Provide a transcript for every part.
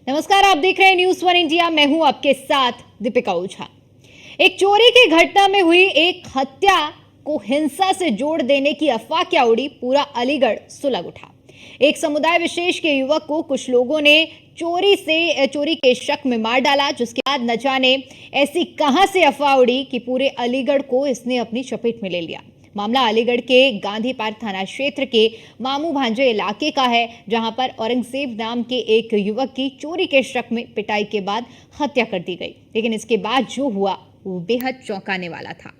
नमस्कार, आप देख रहे हैं न्यूज़ वन इंडिया। मैं हूं आपके साथ दीपिका ओझा। एक चोरी की घटना में हुई एक हत्या को हिंसा से जोड़ देने की अफवाह क्या उड़ी, पूरा अलीगढ़ सुलग उठा। एक समुदाय विशेष के युवक को कुछ लोगों ने चोरी के शक में मार डाला, जिसके बाद न जाने ऐसी कहां से अफवाह उड़ी कि पूरे अलीगढ़ को इसने अपनी चपेट में ले लिया। मामला अलीगढ़ के गांधी पार्क थाना क्षेत्र के मामू भांजे इलाके का है, जहां पर औरंगजेब नाम के एक युवक की चोरी के शक में पिटाई के बाद हत्या कर दी गई। लेकिन इसके बाद जो हुआ वो बेहद चौंकाने वाला था।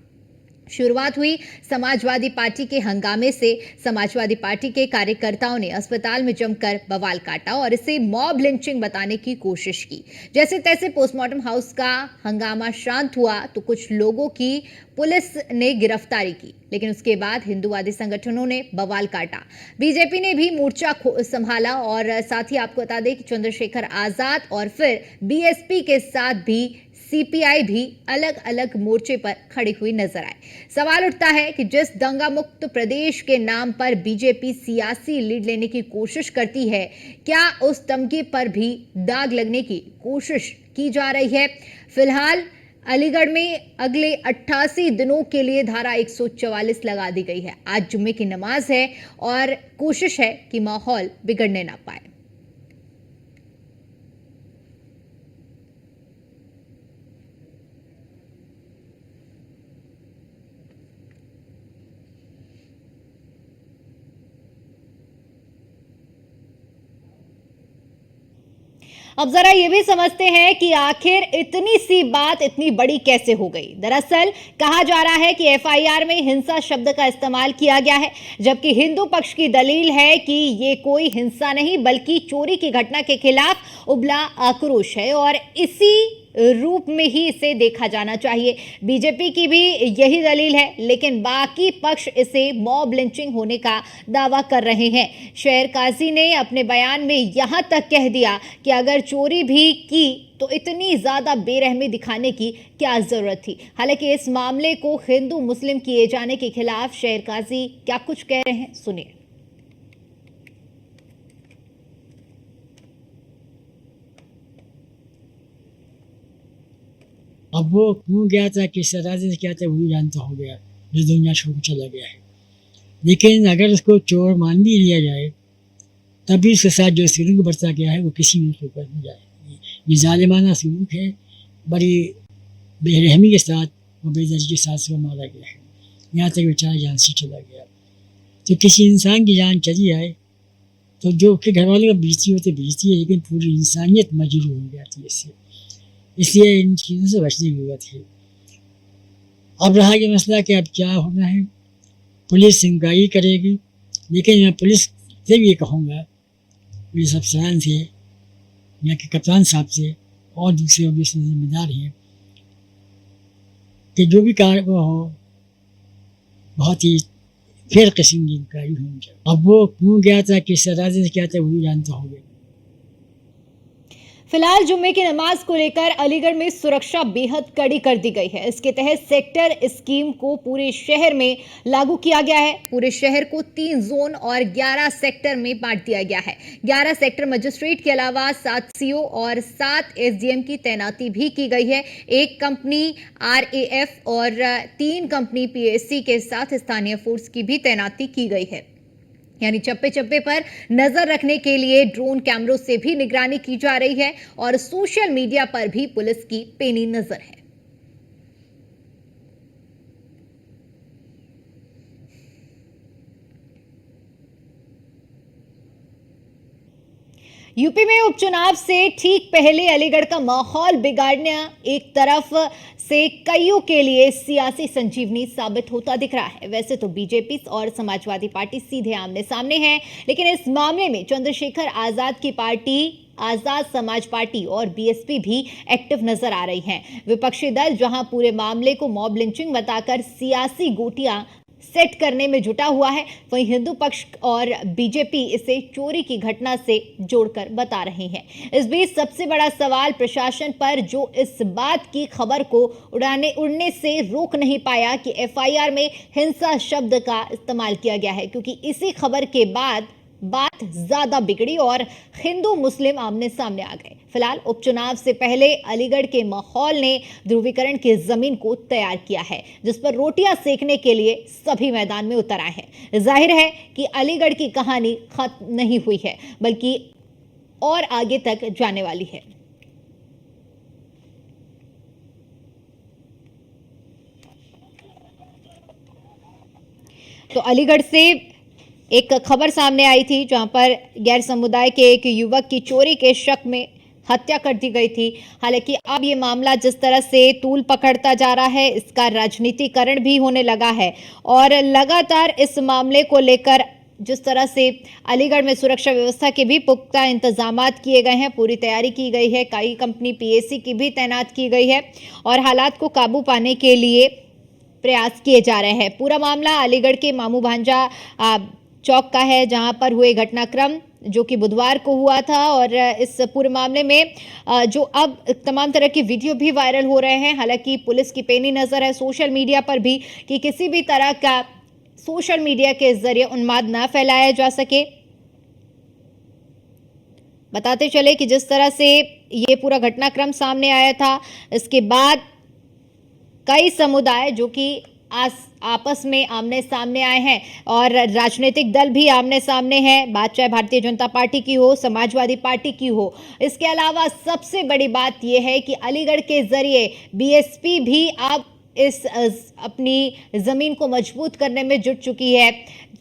शुरुआत हुई समाजवादी पार्टी के हंगामे से। समाजवादी पार्टी के कार्यकर्ताओं ने अस्पताल में जमकर बवाल काटा और इसे मॉब लिंचिंग बताने की कोशिश की। जैसे तैसे पोस्टमार्टम हाउस का हंगामा शांत हुआ तो कुछ लोगों की पुलिस ने गिरफ्तारी की, लेकिन उसके बाद हिंदूवादी संगठनों ने बवाल काटा। बीजेपी ने भी मोर्चा संभाला और साथ ही आपको बता दें कि चंद्रशेखर आजाद और फिर बीएसपी के साथ भी सीपीआई भी अलग अलग मोर्चे पर खड़ी हुई नजर आए। सवाल उठता है कि जिस दंगा मुक्त प्रदेश के नाम पर बीजेपी सियासी लीड लेने की कोशिश करती है, क्या उस तमगे पर भी दाग लगने की कोशिश की जा रही है? फिलहाल अलीगढ़ में अगले 88 दिनों के लिए धारा 144 लगा दी गई है। आज जुम्मे की नमाज है और कोशिश है कि माहौल बिगड़ने ना पाए। अब जरा ये भी समझते हैं कि आखिर इतनी सी बात इतनी बड़ी कैसे हो गई। दरअसल कहा जा रहा है कि एफआईआर में हिंसा शब्द का इस्तेमाल किया गया है, जबकि हिंदू पक्ष की दलील है कि ये कोई हिंसा नहीं बल्कि चोरी की घटना के खिलाफ उबला आक्रोश है और इसी रूप में ही इसे देखा जाना चाहिए। बीजेपी की भी यही दलील है, लेकिन बाकी पक्ष इसे मॉब लिंचिंग होने का दावा कर रहे हैं। शहर काजी ने अपने बयान में यहां तक कह दिया कि अगर चोरी भी की तो इतनी ज्यादा बेरहमी दिखाने की क्या जरूरत थी। हालांकि इस मामले को हिंदू मुस्लिम किए जाने के खिलाफ शहर काजी क्या कुछ कह रहे हैं, सुनिए। अब वो क्यों गया था, किस इरादे से क्या था, वही जानता हो गया जो दुनिया छोड़ के चला गया है। लेकिन अगर उसको चोर मान भी लिया जाए तभी उसके साथ जो सलूक बरता गया है वो किसी में उसके ऊपर नहीं जाए। ये जालिमाना सलूक है, बड़ी बेरहमी के साथ और बेदर्जी के साथ उसको मारा गया है। यहाँ तक बेचारा जान से चला गया। तो किसी इंसान की जान चली जाए तो जो उसके घर वालों का बीती होती बीती है, लेकिन पूरी इंसानियत मजरूह हो जाती है इससे। इसलिए इन चीज़ों से बचने की जरूरत है। अब रहा ये मसला कि अब क्या होना है, पुलिस इंक्वायरी करेगी, लेकिन मैं पुलिस से भी ये कहूँगा, पुलिस अफसरान से, यहाँ के कप्तान साहब से और दूसरे इसमें जिम्मेदार हैं कि जो भी कार्य वो हो बहुत ही फेर किस्म की इंक्वायरी होनी चाहिए। अब वो क्यों गया था, किस इरादे से क्या था, वही जानता हो गया। फिलहाल जुम्मे की नमाज को लेकर अलीगढ़ में सुरक्षा बेहद कड़ी कर दी गई है। इसके तहत सेक्टर स्कीम को पूरे शहर में लागू किया गया है। पूरे शहर को 3 जोन और 11 सेक्टर में बांट दिया गया है। 11 सेक्टर मजिस्ट्रेट के अलावा 7 सीओ और 7 एसडीएम की तैनाती भी की गई है। 1 कंपनी आरएएफ और 3 कंपनी पीएससी के साथ स्थानीय फोर्स की भी तैनाती की गई है। यानी चप्पे चप्पे पर नजर रखने के लिए ड्रोन कैमरों से भी निगरानी की जा रही है और सोशल मीडिया पर भी पुलिस की पैनी नजर है। यूपी में उपचुनाव से ठीक पहले अलीगढ़ का माहौल बिगाड़ना एक तरफ से कईयों के लिए सियासी संजीवनी साबित होता दिख रहा है। वैसे तो बीजेपी और समाजवादी पार्टी सीधे आमने सामने हैं, लेकिन इस मामले में चंद्रशेखर आजाद की पार्टी आजाद समाज पार्टी और बीएसपी भी एक्टिव नजर आ रही हैं। विपक्षी दल जहां पूरे मामले को मॉब लिंचिंग बताकर सियासी गोटियां सेट करने में जुटा हुआ है, वहीं हिंदू पक्ष और बीजेपी इसे चोरी की घटना से जोड़कर बता रहे हैं। इस बीच सबसे बड़ा सवाल प्रशासन पर, जो इस बात की खबर को उड़ने से रोक नहीं पाया कि एफआईआर में हिंसा शब्द का इस्तेमाल किया गया है, क्योंकि इसी खबर के बाद बात ज्यादा बिगड़ी और हिंदू मुस्लिम आमने सामने आ गए। फिलहाल उपचुनाव से पहले अलीगढ़ के माहौल ने ध्रुवीकरण की जमीन को तैयार किया है, जिस पर रोटियां सेकने के लिए सभी मैदान में उतर आए हैं। जाहिर है कि अलीगढ़ की कहानी खत्म नहीं हुई है, बल्कि और आगे तक जाने वाली है। तो अलीगढ़ से एक खबर सामने आई थी, जहां पर गैर समुदाय के एक युवक की चोरी के शक में हत्या कर दी गई थी। हालांकि अब ये मामला जिस तरह से तूल पकड़ता जा रहा है, इसका राजनीतिकरण भी होने लगा है और लगातार इस मामले को लेकर जिस तरह से अलीगढ़ में सुरक्षा व्यवस्था के भी पुख्ता इंतजामात किए गए हैं, पूरी तैयारी की गई है, कई कंपनी पीएसी की भी तैनात की गई है और हालात को काबू पाने के लिए प्रयास किए जा रहे हैं। पूरा मामला अलीगढ़ के मामू भांजा चौक का है, जहां पर हुए घटनाक्रम जो कि बुधवार को हुआ था और इस पूरे मामले में जो अब तमाम तरह की वीडियो भी वायरल हो रहे हैं। हालांकि पुलिस की पैनी नजर है सोशल मीडिया पर भी कि किसी भी तरह का सोशल मीडिया के जरिए उन्माद ना फैलाया जा सके। बताते चले कि जिस तरह से ये पूरा घटनाक्रम सामने आया था, इसके बाद कई समुदाय जो कि आपस में आमने सामने आए हैं और राजनीतिक दल भी आमने सामने हैं, बात चाहे भारतीय जनता पार्टी की हो, समाजवादी पार्टी की हो। इसके अलावा सबसे बड़ी बात यह है कि अलीगढ़ के जरिए बीएसपी भी अब इस अपनी जमीन को मजबूत करने में जुट चुकी है,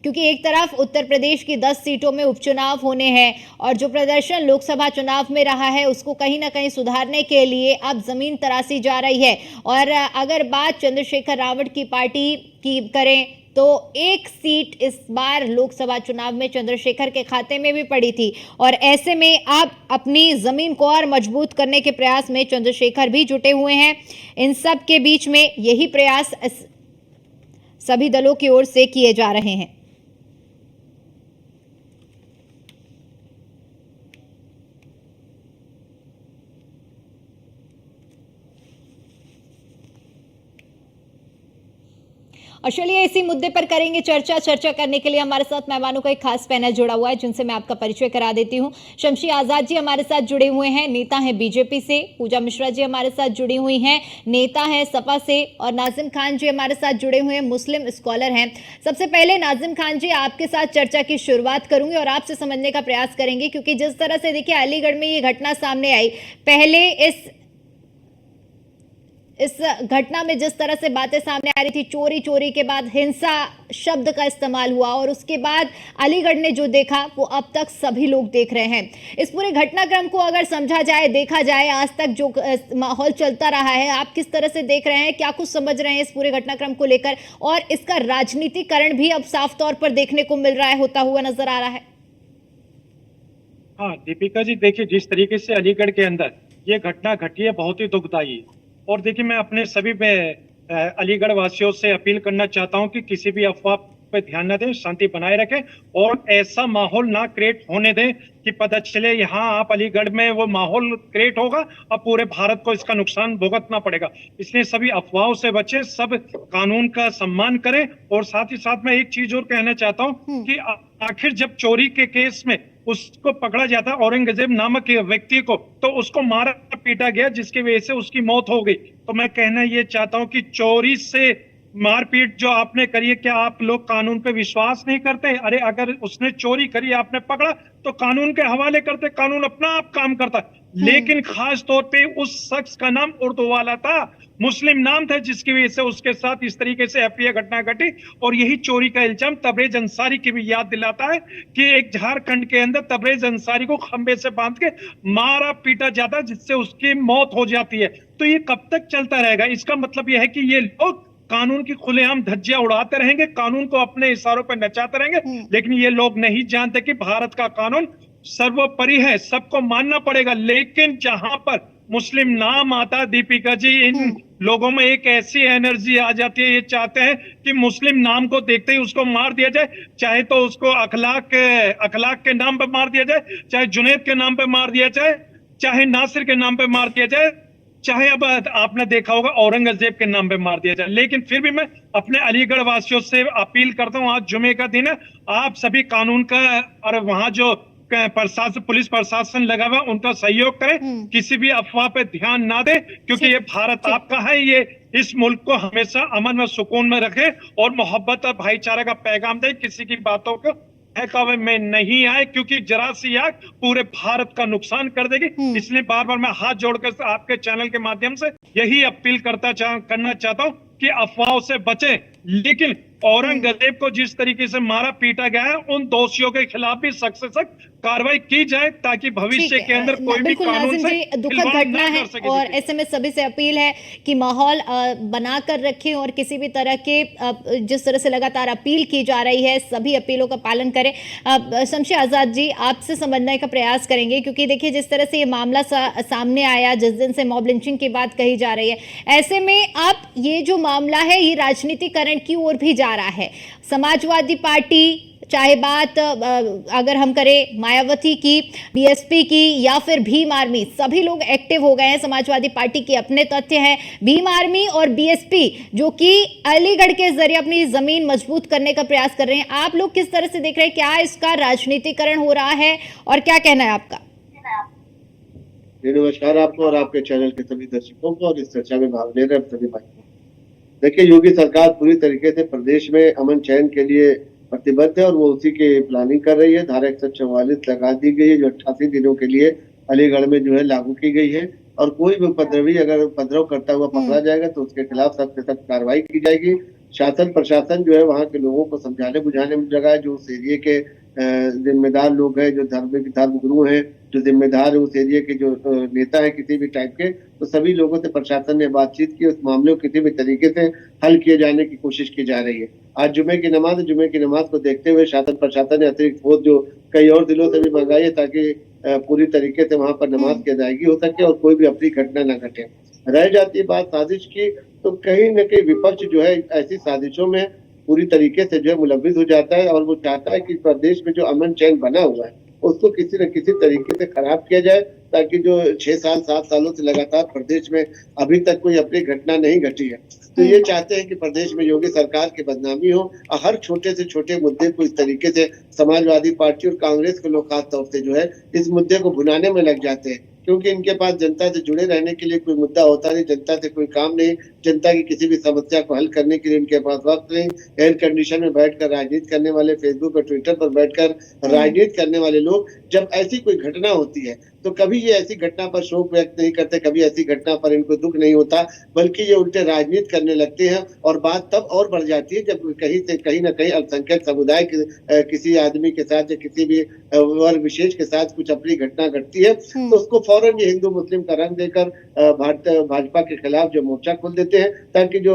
क्योंकि एक तरफ उत्तर प्रदेश की 10 सीटों में उपचुनाव होने हैं और जो प्रदर्शन लोकसभा चुनाव में रहा है उसको कहीं ना कहीं सुधारने के लिए अब जमीन तराशी जा रही है। और अगर बात चंद्रशेखर रावत की पार्टी की करें तो एक सीट इस बार लोकसभा चुनाव में चंद्रशेखर के खाते में भी पड़ी थी और ऐसे में अब अपनी जमीन को और मजबूत करने के प्रयास में चंद्रशेखर भी जुटे हुए हैं। इन सब के बीच में यही प्रयास सभी दलों की ओर से किए जा रहे हैं। और चलिए इसी मुद्दे पर करेंगे चर्चा करने के लिए हमारे साथ मेहमानों का एक खास पैनल जुड़ा हुआ है, जिनसे मैं आपका परिचय करा देती हूं। शमशी आजाद जी हमारे साथ जुड़े हुए हैं, नेता हैं बीजेपी से। पूजा मिश्रा जी हमारे साथ जुड़ी हुई हैं, नेता हैं सपा से। और नाजिम खान जी हमारे साथ जुड़े हुए हैं, मुस्लिम स्कॉलर हैं। सबसे पहले नाजिम खान जी, आपके साथ चर्चा की शुरुआत करूंगी और आपसे समझने का प्रयास करेंगे, क्योंकि जिस तरह से देखिए अलीगढ़ में ये घटना सामने आई, पहले इस घटना में जिस तरह से बातें सामने आ रही थी, चोरी के बाद हिंसा शब्द का इस्तेमाल हुआ और उसके बाद अलीगढ़ ने जो देखा वो अब तक सभी लोग देख रहे हैं। इस पूरे घटनाक्रम को अगर समझा जाए, देखा जाए, आज तक जो माहौल चलता रहा है, आप किस तरह से देख रहे हैं, क्या कुछ समझ रहे हैं इस पूरे घटनाक्रम को लेकर, और इसका राजनीतिकरण भी अब साफ तौर पर देखने को मिल रहा है, होता हुआ नजर आ रहा है। हाँ दीपिका जी, देखिए जिस तरीके से अलीगढ़ के अंदर ये घटना घटी है बहुत ही दुखदायी है। और देखिए मैं अपने सभी अलीगढ़ वासियों से अपील करना चाहता हूं कि किसी भी अफवाह पे ध्यान न दें, शांति बनाए रखें और ऐसा माहौल ना क्रिएट होने दें कि पता चले यहाँ आप अलीगढ़ में वो माहौल क्रिएट होगा और पूरे भारत को इसका नुकसान भुगतना पड़ेगा। इसलिए सभी अफवाहों से बचें, सब कानून का सम्मान करें। और साथ ही साथ मैं एक चीज और कहना चाहता हूँ कि आखिर जब चोरी के केस में उसको पकड़ा जाता औरंगजेब नामक व्यक्ति को, तो उसको मारा पीटा गया जिसकी वजह से उसकी मौत हो गई। तो मैं कहना ये चाहता हूं कि चोरी से मारपीट जो आपने करी है, क्या आप लोग कानून पे विश्वास नहीं करते? अरे अगर उसने चोरी करी, आपने पकड़ा तो कानून के हवाले करते, कानून अपना आप काम करता। लेकिन खास तौर पे उस शख्स का नाम उर्दू वाला था, मुस्लिम नाम था, जिसकी वजह से उसके साथ इस तरीके से अप्रिय घटना घटी। और यही चोरी का इल्जाम तबरेज अंसारी की भी याद दिलाता है कि एक झारखंड के अंदर तबरेज अंसारी को खंबे से बांध के मारा पीटा जाता, जिससे उसकी मौत हो जाती है। तो ये कब तक चलता रहेगा? इसका मतलब यह है कि ये लोग कानून की खुलेआम धज्जियां उड़ाते रहेंगे, कानून को अपने इशारों पर नचाते रहेंगे, लेकिन ये लोग नहीं जानते कि भारत का कानून सर्वोपरि है, सबको मानना पड़ेगा। लेकिन जहां पर मुस्लिम नाम आता, दीपिका जी, इन लोगों में एक ऐसी एनर्जी आ जाती है, ये चाहते हैं कि मुस्लिम नाम को देखते ही उसको मार दिया जाए, चाहे तो उसको अखलाक के नाम पे मार दिया जाए, चाहे जुनैद के नाम पे मार दिया जाए, चाहे नासिर के नाम पे मार दिया जाए। चाहे अब आपने देखा होगा औरंगजेब के नाम पे मार दिया जाए, लेकिन फिर भी मैं अपने अलीगढ़ वासियों से अपील करता हूँ, आज जुमे का दिन है, आप सभी कानून का और वहां जो प्रशासन, पुलिस प्रशासन लगा हुआ उनका सहयोग करें, किसी भी अफवाह पे ध्यान ना दे, क्योंकि ठीक- ये भारत ठीक। आपका है, ये इस मुल्क को हमेशा अमन में सुकून में रखे और मोहब्बत और भाईचारा का पैगाम दे, किसी की बातों को बहकावे में नहीं आए, क्योंकि जरा सी आग पूरे भारत का नुकसान कर देगी। इसलिए बार बार मैं हाथ जोड़कर आपके चैनल के माध्यम से यही अपील करना चाहता हूँ कि अफवाहों से बचें, लेकिन औरंगजेब को जिस तरीके से मारा पीटा गया है, उन दोषियों के खिलाफ भी सख्त से सख्त कार्रवाई की जाए, ताकि ठीक भविष्य के है अंदर कोई भी बिल्कुल कानून नाजिम से जी, दुखद खिलवाड़ घटना ना है कर सके। और दीपिका, ऐसे में सभी से अपील है कि माहौल बनाकर रखें और किसी भी तरह के जिस तरह से लगातार अपील की जा रही है सभी अपीलों का पालन करें। शमशेर आजाद जी, आपसे समझने का प्रयास करेंगे, क्योंकि देखिए जिस तरह से ये मामला सामने आया, जिस दिन से मॉब लिंचिंग की बात कही जा रही है, ऐसे में आप ये जो मामला है ये राजनीतिकरण की ओर भी जा रहा है। समाजवादी पार्टी, चाहे बात अगर हम करें मायावती की, बीएसपी की या फिर भीम आर्मी, सभी लोग एक्टिव हो गए हैं। समाजवादी पार्टी के अपने तथ्य हैं, भीम आर्मी और बीएसपी जो कि अलीगढ़ के जरिए अपनी जमीन मजबूत करने का प्रयास कर रहे हैं। आप लोग किस तरह से देख रहे हैं, क्या इसका राजनीतिकरण हो रहा है और क्या कहना है आपका? नमस्कार आपको और आपके चैनल के सभी दर्शकों को और इस चर्चा में भाग ले रहे सभी भाइयों। देखिए, योगी सरकार पूरी तरीके से प्रदेश में अमन चैन के लिए प्रतिबद्ध है और वो उसी की प्लानिंग कर रही है। धारा 144 लगा दी गई है जो 88 दिनों के लिए अलीगढ़ में जो है लागू की गई है, और कोई भी उपद्रवी अगर उपद्रव करता हुआ पकड़ा जाएगा तो उसके खिलाफ सख्त से सख्त कार्रवाई की जाएगी। शासन प्रशासन जो है वहाँ के लोगों को समझाने बुझाने में लगा है। जो उस एरिए के जिम्मेदार लोग हैं, जो धर्म गुरु हैं, जो जिम्मेदार है उस एरिया के, जो नेता है किसी भी टाइप के, तो सभी लोगों से प्रशासन ने बातचीत की, उस मामले को किसी भी तरीके से हल किए जाने की कोशिश की जा रही है। आज जुमे की नमाज को देखते हुए शासन प्रशासन ने अतिरिक्त फौज जो कई और जिलों से भी मंगाई है, ताकि पूरी तरीके से वहां पर नमाज की अदायगी हो सके और कोई भी अपनी घटना न घटे। रह जाती बात साजिश की, तो कहीं न कहीं विपक्ष जो है ऐसी साजिशों में पूरी तरीके से जो है मुलव्विस हो जाता है और वो चाहता है कि प्रदेश में जो अमन चैन बना हुआ है उसको किसी न किसी तरीके से खराब किया जाए, ताकि जो 6-7 सालों से लगातार प्रदेश में अभी तक कोई अपनी घटना नहीं घटी है, तो ये चाहते हैं कि प्रदेश में योगी सरकार की बदनामी हो और हर छोटे से छोटे मुद्दे को इस तरीके से समाजवादी पार्टी और कांग्रेस के लोग खास तौर से जो है इस मुद्दे को भुनाने में लग जाते हैं, क्योंकि इनके पास जनता से जुड़े रहने के लिए कोई मुद्दा होता नहीं, जनता से कोई काम नहीं, जनता की किसी भी समस्या को हल करने के लिए इनके पास वक्त नहीं। एयर कंडीशन में बैठकर राजनीति करने वाले, फेसबुक और ट्विटर पर बैठकर राजनीति करने वाले लोग जब ऐसी कोई घटना होती है तो कभी ये ऐसी घटना पर शोक व्यक्त नहीं करते, कभी ऐसी घटना पर इनको दुख नहीं होता, बल्कि ये उल्टे राजनीति करने लगते हैं। और बात तब और बढ़ जाती है जब कहीं ना कहीं अल्पसंख्यक समुदाय के किसी आदमी के साथ या किसी भी वर्ग विशेष के साथ कुछ अपनी घटना घटती है, तो उसको फौरन ये हिंदू मुस्लिम का रंग देकर भाजपा के खिलाफ जो मोर्चा खोल देते हैं, ताकि जो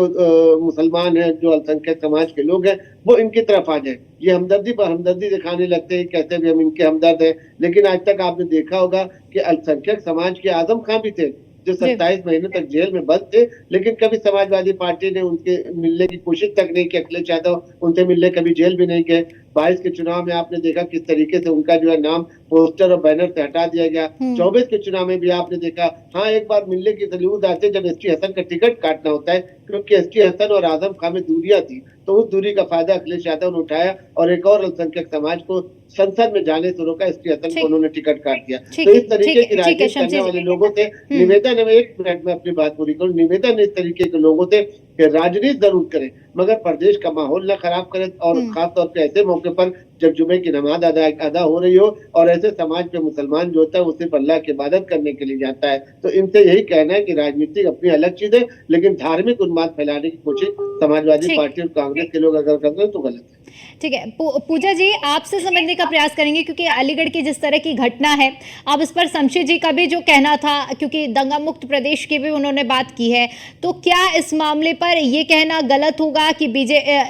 मुसलमान है, जो अल्पसंख्यक समाज के लोग हैं, वो इनकी तरफ आ जाए। ये हमदर्दी पर हमदर्दी दिखाने लगते हैं, कहते भी हम इनके हमदर्द हैं। लेकिन आज तक आपने देखा होगा कि अल्पसंख्यक समाज के आजम खां भी थे जो 27 महीने तक जेल में बंद थे, लेकिन कभी समाजवादी पार्टी ने उनके मिलने की कोशिश तक नहीं की। अखिलेश यादव उनसे मिलने कभी जेल भी नहीं गए। 22 के चुनाव में आपने देखा किस तरीके से उनका जो है नाम पोस्टर और बैनर से हटा दिया गया। 24 के चुनाव में भी आपने देखा, हाँ एक बार मिलने की जरूरत आती है जब एसटी हसन का टिकट काटना होता है, क्योंकि एसटी हसन और आजम खां में दूरियां थी, तो उस दूरी का फायदा अखिलेश यादव ने उठाया और एक और अल्पसंख्यक समाज को संसद में जाने से रोका। एसटी हसन को उन्होंने टिकट काट दिया। तो इस तरीके की राजनीति करने वाले लोगों से निवेदन है, एक मिनट में अपनी बात पूरी करूं, निवेदन इस तरीके के लोगों से कि राजनीति जरूर करें मगर प्रदेश का माहौल न खराब करें, और खासतौर पे ऐसे मौके पर जब जुमे की नमाज अदा हो रही हो और ऐसे समाज पे मुसलमान जो होता है वो सिर्फ अल्लाह की इबादत करने के लिए जाता है। तो इनसे यही कहना है कि राजनीति अपनी अलग चीज है, लेकिन धार्मिक उन्माद फैलाने की कोशिश समाजवादी पार्टी और कांग्रेस के लोग अगर करते हैं तो गलत है। ठीक है, पूजा जी आपसे समझने का प्रयास करेंगे, क्योंकि अलीगढ़ की जिस तरह की घटना है, अब इस पर शमशेर जी का भी जो कहना था, क्योंकि दंगा मुक्त प्रदेश की भी उन्होंने बात की है, तो क्या इस मामले पर ये कहना गलत होगा कि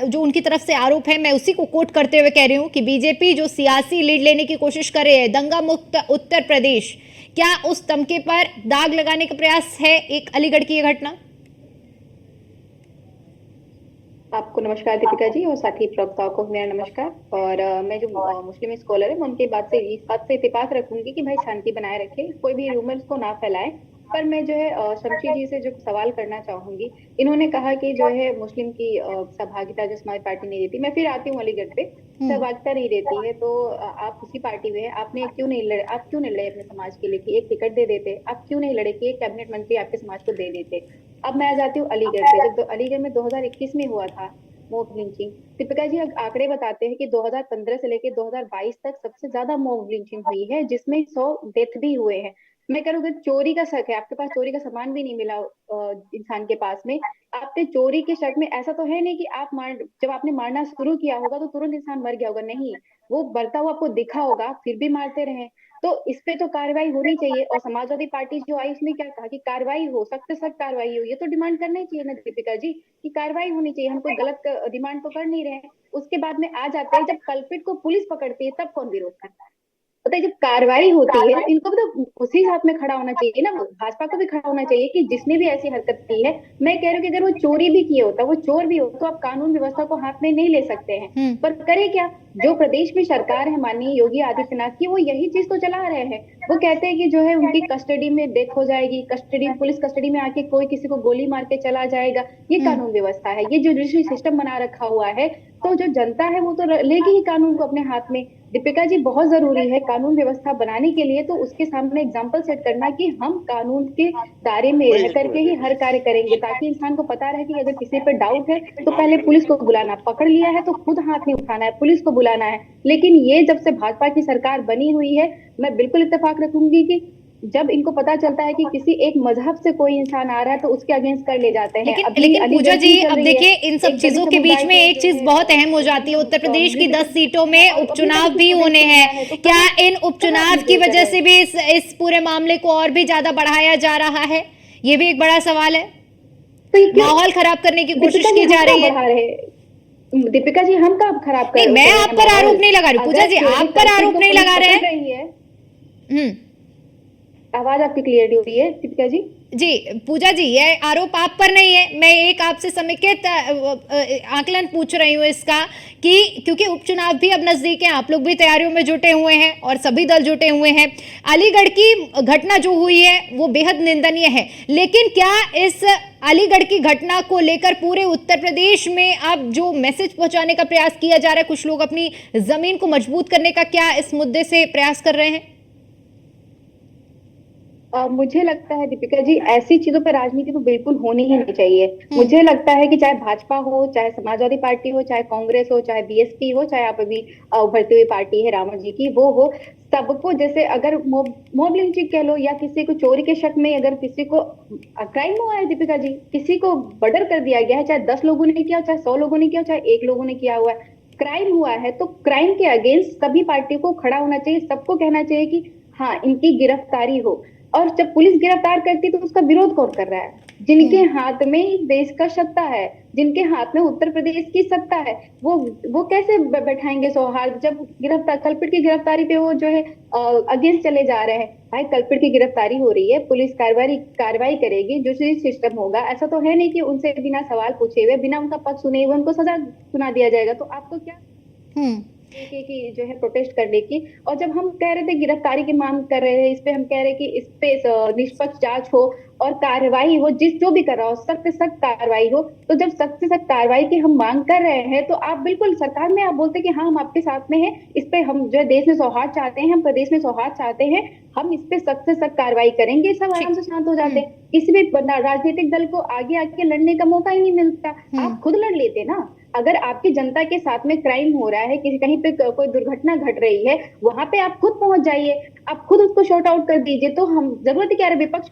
जो उनकी तरफ से आरोप है, मैं उसी को कोट करते हुए कह रही हूँ कि बीजेपी जो सियासी लीड लेने की कोशिश कर रही है, दंगा मुक्त उत्तर प्रदेश, क्या उस तमके पर दाग लगाने का प्रयास है एक अलीगढ़ की ये घटना? आपको नमस्कार दीपिका जी, और साथी प्रवक्ताओं को मेरा नमस्कार। और मैं जो मुस्लिम स्कॉलर है, मैं उनकी बात से इस बात से इत्तेफाक रखूंगी कि भाई शांति बनाए रखें, कोई भी रूमर्स को ना फैलाएं। पर मैं जो है शमशी जी से जो सवाल करना चाहूंगी, इन्होंने कहा कि जो है मुस्लिम की सहभागिता जो समाज पार्टी नहीं देती। मैं फिर आती हूँ अलीगढ़ पे, सहभागिता नहीं देती है तो आप उसी पार्टी में हैं, आपने क्यों नहीं लड़े, आप क्यों नहीं लड़े अपने समाज के लिए कि एक टिकट दे देते? आप क्यों नहीं लड़े कि एक कैबिनेट मंत्री आपके समाज को दे देते? अब मैं आ जाती हूँ अलीगढ़ पे। जब अलीगढ़ में 2021 में हुआ था मॉब लिंचिंग, दीपिका जी आंकड़े बताते हैं कि 2015 से लेकर 2022 तक सबसे ज्यादा मॉब लिंचिंग हुई है, जिसमें 100 डेथ भी हुए हैं। मैं कह रहा हूँ चोरी का शक है, आपके पास चोरी का सामान भी नहीं मिला इंसान के पास में, आपने चोरी के शक में, ऐसा तो है नहीं कि आप जब आपने मारना शुरू किया होगा तो तुरंत इंसान मर गया होगा, नहीं, वो बढ़ता हुआ आपको दिखा होगा फिर भी मारते रहे। तो इस पे तो कार्रवाई होनी चाहिए। और समाजवादी पार्टी जो आई उसने क्या कहा कि कार्रवाई हो, सख्त से सख्त कार्रवाई हो, ये तो डिमांड करना ही चाहिए ना दीपिका जी कि कार्रवाई होनी चाहिए। हम कोई गलत डिमांड तो कर नहीं रहे हैं। उसके बाद में आ जाते हैं, जब कल्प्रिट को पुलिस पकड़ती है तब कौन विरोध करता है? पता है जब कार्रवाई होती है तो इनको भी तो उसी साथ में खड़ा होना चाहिए ना, भाजपा को भी खड़ा होना चाहिए कि जिसने भी ऐसी हरकत की है। मैं कह रही हूँ कि अगर वो चोरी भी किए होता, वो चोर भी हो, तो आप कानून व्यवस्था को हाथ में नहीं ले सकते हैं। पर करे क्या, जो प्रदेश में सरकार है माननीय योगी आदित्यनाथ की, वो यही चीज तो चला रहे हैं। वो कहते हैं कि जो है उनकी कस्टडी में डेथ हो जाएगी, पुलिस कस्टडी में आके कोई किसी को गोली मार के चला जाएगा। ये कानून व्यवस्था है, ये जुडिशरी सिस्टम बना रखा हुआ है। तो जो जनता है वो तो लेगी ही कानून को अपने हाथ में। दीपिका जी बहुत जरूरी है कानून व्यवस्था बनाने के लिए तो उसके सामने एग्जाम्पल सेट करना कि हम कानून के दायरे में रह करके ही हर कार्य करेंगे, ताकि इंसान को पता रहे कि अगर किसी पर डाउट है तो पहले पुलिस को बुलाना, पकड़ लिया है तो खुद हाथ नहीं उठाना है, पुलिस को बुलाना है। लेकिन ये जब से भाजपा की सरकार बनी हुई है, मैं बिल्कुल इत्तेफाक रखूंगी कि जब इनको पता चलता है कि किसी एक मजहब से कोई इंसान आ रहा है तो उसके अगेंस्ट कर ले जाते हैं। लेकिन पूजा जी अब देखिए इन सब चीजों के बीच में एक चीज बहुत अहम हो जाती है, उत्तर प्रदेश की 10 सीटों में उपचुनाव भी होने हैं। क्या इन उपचुनाव की वजह से भी इस पूरे मामले को और भी ज्यादा बढ़ाया जा रहा है? ये भी एक बड़ा सवाल है। माहौल खराब करने की कोशिश की जा रही है। दीपिका जी हम कब खराब कर रहे हैं? मैं आप पर आरोप नहीं लगा रही पूजा जी, आप पर आरोप नहीं लगा रहे हैं। आवाज आपकी क्लियर नहीं हो रही है दीपिका जी। जी पूजा जी, ये आरोप आप पर नहीं है, मैं एक आपसे समेकित आकलन पूछ रही हूँ इसका कि क्योंकि उपचुनाव भी अब नजदीक है, आप लोग भी तैयारियों में जुटे हुए हैं और सभी दल जुटे हुए हैं। अलीगढ़ की घटना जो हुई है वो बेहद निंदनीय है, लेकिन क्या इस अलीगढ़ की घटना को लेकर पूरे उत्तर प्रदेश में अब जो मैसेज पहुंचाने का प्रयास किया जा रहा है, कुछ लोग अपनी जमीन को मजबूत करने का, क्या इस मुद्दे से प्रयास कर रहे हैं? मुझे लगता है दीपिका जी ऐसी चीजों पर राजनीति तो बिल्कुल होनी ही नहीं चाहिए। मुझे लगता है कि चाहे भाजपा हो, चाहे समाजवादी पार्टी हो, चाहे कांग्रेस हो, चाहे बीएसपी हो, चाहे आप अभी उभरती हुई पार्टी है रावण जी की वो हो, सबको जैसे अगर मॉब लिंचिंग कह लो या किसी को चोरी के शक में अगर किसी को क्राइम हुआ है दीपिका जी, किसी को मर्डर कर दिया गया है, चाहे 10 लोगों ने किया, चाहे 100 लोगों ने किया, चाहे 1 लोगों ने किया हुआ है, क्राइम हुआ है तो क्राइम के अगेंस्ट सभी पार्टी को खड़ा होना चाहिए। सबको कहना चाहिए कि हाँ इनकी गिरफ्तारी हो। और जब पुलिस गिरफ्तार करती तो उसका विरोध कौन कर रहा है? जिनके हाथ में देश का सत्ता है, जिनके हाथ में उत्तर प्रदेश की सत्ता है, वो कैसे बैठाएंगे सौहार्द जब गिरफ्तार कल्पित की गिरफ्तारी पे वो जो है अगेंस्ट चले जा रहे हैं। भाई कल्पित की गिरफ्तारी हो रही है, पुलिस कार्रवाई करेगी, जो सिस्टम होगा। ऐसा तो है नहीं कि उनसे बिना सवाल पूछे हुए, बिना उनका पक्ष सुने हुए उनको सजा सुना दिया जाएगा। तो आपको क्या की जो है प्रोटेस्ट करने की। और जब हम कह रहे थे गिरफ्तारी की मांग कर रहे हैं, इस पे हम कह रहे हैं कि इस पे निष्पक्ष जांच हो और कार्रवाई हो, जो भी कर रहा हो सख्त से सख्त कार्रवाई हो। तो जब सख्त से सख्त कार्रवाई की हम मांग कर रहे हैं तो आप बिल्कुल सरकार में आप बोलते कि हाँ हम आपके साथ में हैं, इस पे हम जो है देश में सौहार्द चाहते हैं, हम प्रदेश में सौहार्द चाहते हैं, हम इस पे सख्त से सख्त कार्रवाई करेंगे, सब आराम से शांत हो जाते हैं। किसी भी राजनीतिक दल को आगे आके लड़ने का मौका ही नहीं मिलता। आप खुद लड़ लेते ना। अगर आपकी जनता के साथ में क्राइम हो रहा है, कहीं पे कोई दुर्घटना घट रही है, वहां पे आप खुद पहुंच जाइए, आप खुद उसको शॉर्ट आउट कर दीजिए। तो हम जरूरत क्या है, विपक्ष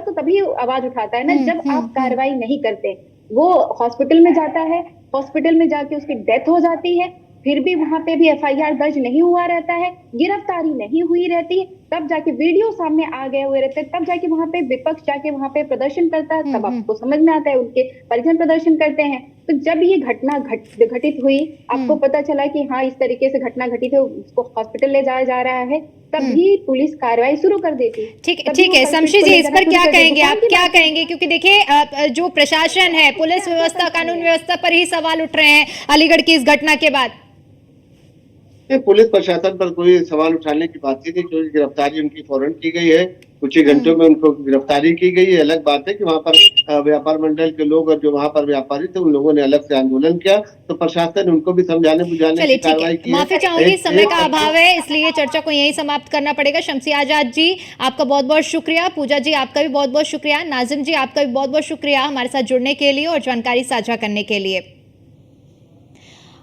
तो तभी आवाज उठाता है ना जब आप कार्रवाई नहीं करते। वो हॉस्पिटल में जाता है, हॉस्पिटल में जाके उसकी डेथ हो जाती है, फिर भी वहां पे भी एफआईआर दर्ज नहीं हुआ रहता है, गिरफ्तारी नहीं हुई रहती है, तब जाके वीडियो सामने आ गए हुए रहते हैं, तब जाके वहां पे विपक्ष जाके वहां पे प्रदर्शन करता है, तब आपको समझ में आता है, उनके परिजन प्रदर्शन करते हैं। तो जब ये घटना घटित हुई, आपको पता चला कि हाँ इस तरीके से घटना घटित है, उसको हॉस्पिटल ले जाया जा रहा है, तभी पुलिस कार्रवाई शुरू कर देती। ठीक है शमशी जी, इस पर क्या कहेंगे आप, क्या कहेंगे? क्योंकि देखिए जो प्रशासन है, पुलिस व्यवस्था, कानून व्यवस्था पर ही सवाल उठ रहे हैं अलीगढ़ की इस घटना के बाद। पुलिस प्रशासन पर कोई सवाल उठाने की बात ही नहीं, क्योंकि गिरफ्तारी उनकी फौरन की गई है कुछ ही घंटों में उनको गिरफ्तारी की गई। है अलग बात है कि वहां पर व्यापार मंडल के लोग और जो वहां पर व्यापारी थे उन लोगों ने अलग से आंदोलन किया, तो प्रशासन ने उनको भी समझाने बुझाने चलिए की ठीक कार्रवाई है, की है। माफी चाहूंगी, समय का एक- अभाव है, इसलिए चर्चा को यहीं समाप्त करना पड़ेगा। शमसी आजाद जी आपका बहुत बहुत शुक्रिया, पूजा जी आपका भी बहुत बहुत शुक्रिया, नाजिम जी आपका भी बहुत बहुत शुक्रिया हमारे साथ जुड़ने के लिए और जानकारी साझा करने के लिए।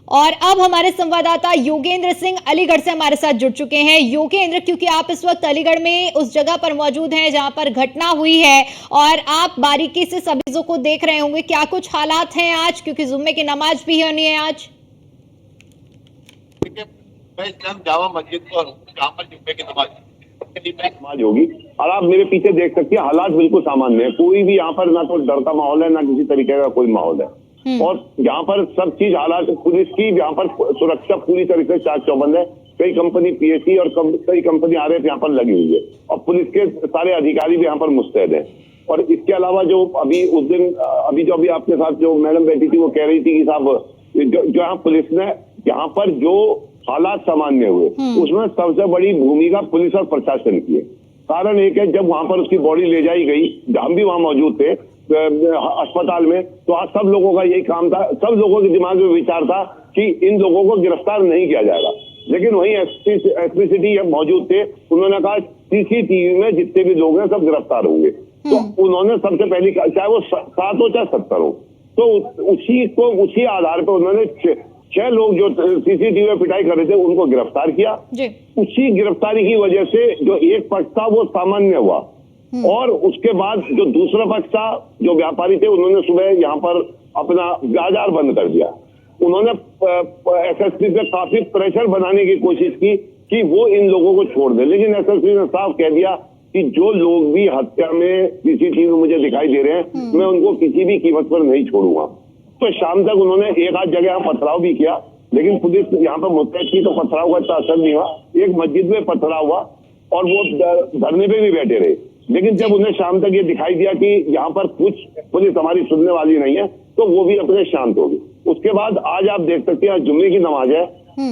और अब हमारे संवाददाता योगेंद्र सिंह अलीगढ़ से हमारे साथ जुड़ चुके हैं। योगेंद्र, क्योंकि आप इस वक्त अलीगढ़ में उस जगह पर मौजूद हैं जहां पर घटना हुई है और आप बारीकी से सभी चीजों को देख रहे होंगे, क्या कुछ हालात हैं आज, क्योंकि जुम्मे की नमाज भी होनी है आज? मैं इस्लाम जामा मस्जिद और जहाँ पर जुम्मे की नमाज होगी और आप मेरे पीछे देख सकते हैं हालात बिल्कुल सामान्य है। कोई भी यहाँ पर ना तो डर का माहौल है ना किसी तरीके का कोई माहौल है और यहाँ पर सब चीज हालात पुलिस की यहाँ पर सुरक्षा पूरी तरीके से चाक चौबंद है। कई कंपनी पीएससी और कई कंपनी आरएफ यहाँ पर लगी हुई है और पुलिस के सारे अधिकारी भी यहाँ पर मुस्तैद है। और इसके अलावा जो अभी उस दिन अभी आपके साथ जो मैडम बैठी थी वो कह रही थी कि साहब जो यहाँ पुलिस ने यहाँ पर जो हालात सामान्य हुए उसमें सबसे बड़ी भूमिका पुलिस और प्रशासन की है। कारण एक है, जब वहां पर उसकी बॉडी ले जाई गई, हम भी वहां मौजूद थे अस्पताल में, तो आज सब लोगों का यही काम था, सब लोगों के दिमाग में विचार था कि इन लोगों को गिरफ्तार नहीं किया जाएगा। लेकिन वहीं एसपी सिटी मौजूद थे, उन्होंने कहा सीसीटीवी में जितने भी लोग हैं सब गिरफ्तार होंगे। तो उन्होंने सबसे पहले कहा, चाहे वो 7 हो चाहे 70 हो, तो उसी आधार पर उन्होंने 6 लोग जो सीसीटीवी में पिटाई कर रहे थे उनको गिरफ्तार किया। उसी गिरफ्तारी की वजह से जो एक पक्ष था वो सामान्य हुआ और उसके बाद जो दूसरा पक्ष था, जो व्यापारी थे, उन्होंने सुबह यहाँ पर अपना बाजार बंद कर दिया। उन्होंने एसएसपी पे काफी प्रेशर बनाने की कोशिश की कि वो इन लोगों को छोड़ दे, लेकिन एसएसपी ने साफ कह दिया कि जो लोग भी हत्या में सीसीटीवी में मुझे दिखाई दे रहे हैं मैं उनको किसी भी कीमत पर नहीं छोड़ूंगा। तो शाम तक उन्होंने एक आध जगह पथराव भी किया, लेकिन पुलिस यहाँ पर मुस्तैद थी तो पथराव का इतना असर नहीं हुआ। एक मस्जिद में पथराव हुआ और वो धरने पे भी बैठे रहे, लेकिन जब उन्हें शाम तक ये दिखाई दिया कि यहाँ पर कुछ पुलिस हमारी सुनने वाली नहीं है तो वो भी अपने शांत हो गई। उसके बाद आज आप देख सकते हैं जुम्मे की नमाज है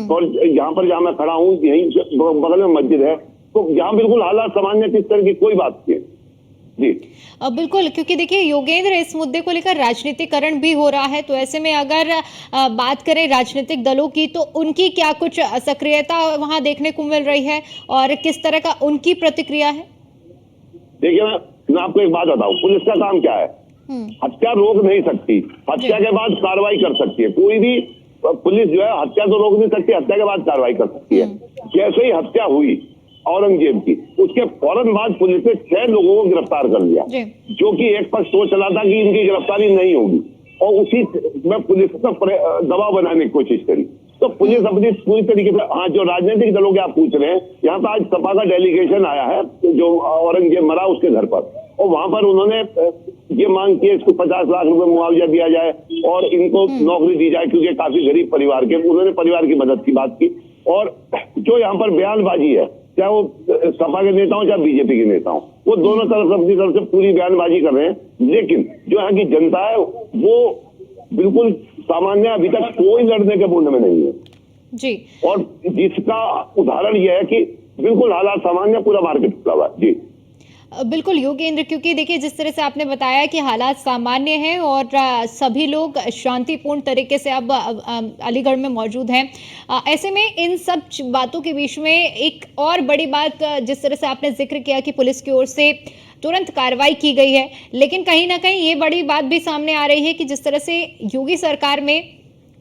और यहाँ पर जहाँ मैं खड़ा हूँ यहीं बगल में मस्जिद है, तो यहाँ बिल्कुल हालात सामान्य, किस तरह की कोई बात नहीं है जी। बिल्कुल, क्योंकि देखिए योगेंद्र, इस मुद्दे को लेकर राजनीतिकरण भी हो रहा है, तो ऐसे में अगर बात करें राजनीतिक दलों की तो उनकी क्या कुछ सक्रियता वहां देखने को मिल रही है और किस तरह का उनकी प्रतिक्रिया है? देखिए मैं आपको एक बात बताऊं, पुलिस का काम क्या है? हत्या रोक नहीं सकती, हत्या के बाद कार्रवाई कर सकती है। कोई भी पुलिस जो है हत्या तो रोक नहीं सकती, हत्या के बाद कार्रवाई कर सकती है। जैसे ही हत्या हुई औरंगजेब की, उसके फौरन बाद पुलिस ने 6 लोगों को गिरफ्तार कर लिया, जो कि एक पक्ष सोच चला था कि इनकी गिरफ्तारी नहीं होगी और उसी में पुलिस पर दबाव बनाने की कोशिश करी। तो पुलिस अपनी पूरी तरीके से, हाँ जो राजनीतिक दलों के आप पूछ रहे हैं, यहाँ पर आज सपा का डेलीगेशन आया है जो औरंगजेब मरा उसके घर पर, और वहां पर उन्होंने ये मांग की है इसको 50 लाख रुपए मुआवजा दिया जाए और इनको नौकरी दी जाए, क्योंकि काफी गरीब परिवार के, उन्होंने परिवार की मदद की बात की। और जो यहाँ पर बयानबाजी है, चाहे वो सपा के नेता हो चाहे बीजेपी के नेता हो, वो दोनों तरफ अपनी तरफ से पूरी बयानबाजी कर रहे हैं, लेकिन जो यहाँ की जनता है वो बिल्कुल सामान्य, अभी तक कोई लड़ने के मूड में नहीं है जी। और जिसका उदाहरण यह है कि बिल्कुल हालात सामान्य, पूरा मार्केट खुला हुआ है जी। बिल्कुल योगेंद्र, क्योंकि देखिए जिस तरह से आपने बताया कि हालात सामान्य हैं और सभी लोग शांतिपूर्ण तरीके से अब अलीगढ़ में मौजूद हैं, ऐसे में इन सब बातों के बीच में एक और बड़ी बात जिस तरह से आपने जिक्र किया कि पुलिस की ओर से तुरंत कार्रवाई की गई है, लेकिन कहीं ना कहीं ये बड़ी बात भी सामने आ रही है कि जिस तरह से योगी सरकार में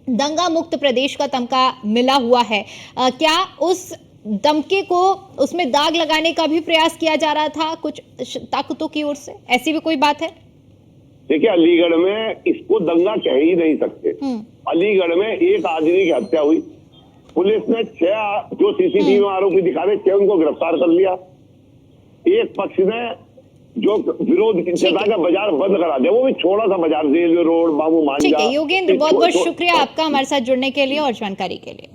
दंगा मुक्त प्रदेश का तमगा मिला हुआ है, क्या उस दमके को उसमें दाग लगाने का भी प्रयास किया जा रहा था कुछ ताकतों की ओर से? ऐसी भी कोई बात है? देखिए अलीगढ़ में इसको दंगा कह ही नहीं सकते। अलीगढ़ में एक आदमी की हत्या हुई, पुलिस ने 6 जो सीसीटीवी में आरोपी दिखा रहे 6 उनको गिरफ्तार कर लिया। एक पक्ष ने जो विरोध जनता का बाजार बंद करा दिया, वो भी छोटा सा बाजार, रेलवे रोड, बाबू मांझा। ठीक है योगेंद्र, बहुत बहुत शुक्रिया आपका हमारे साथ जुड़ने के लिए और जानकारी के लिए।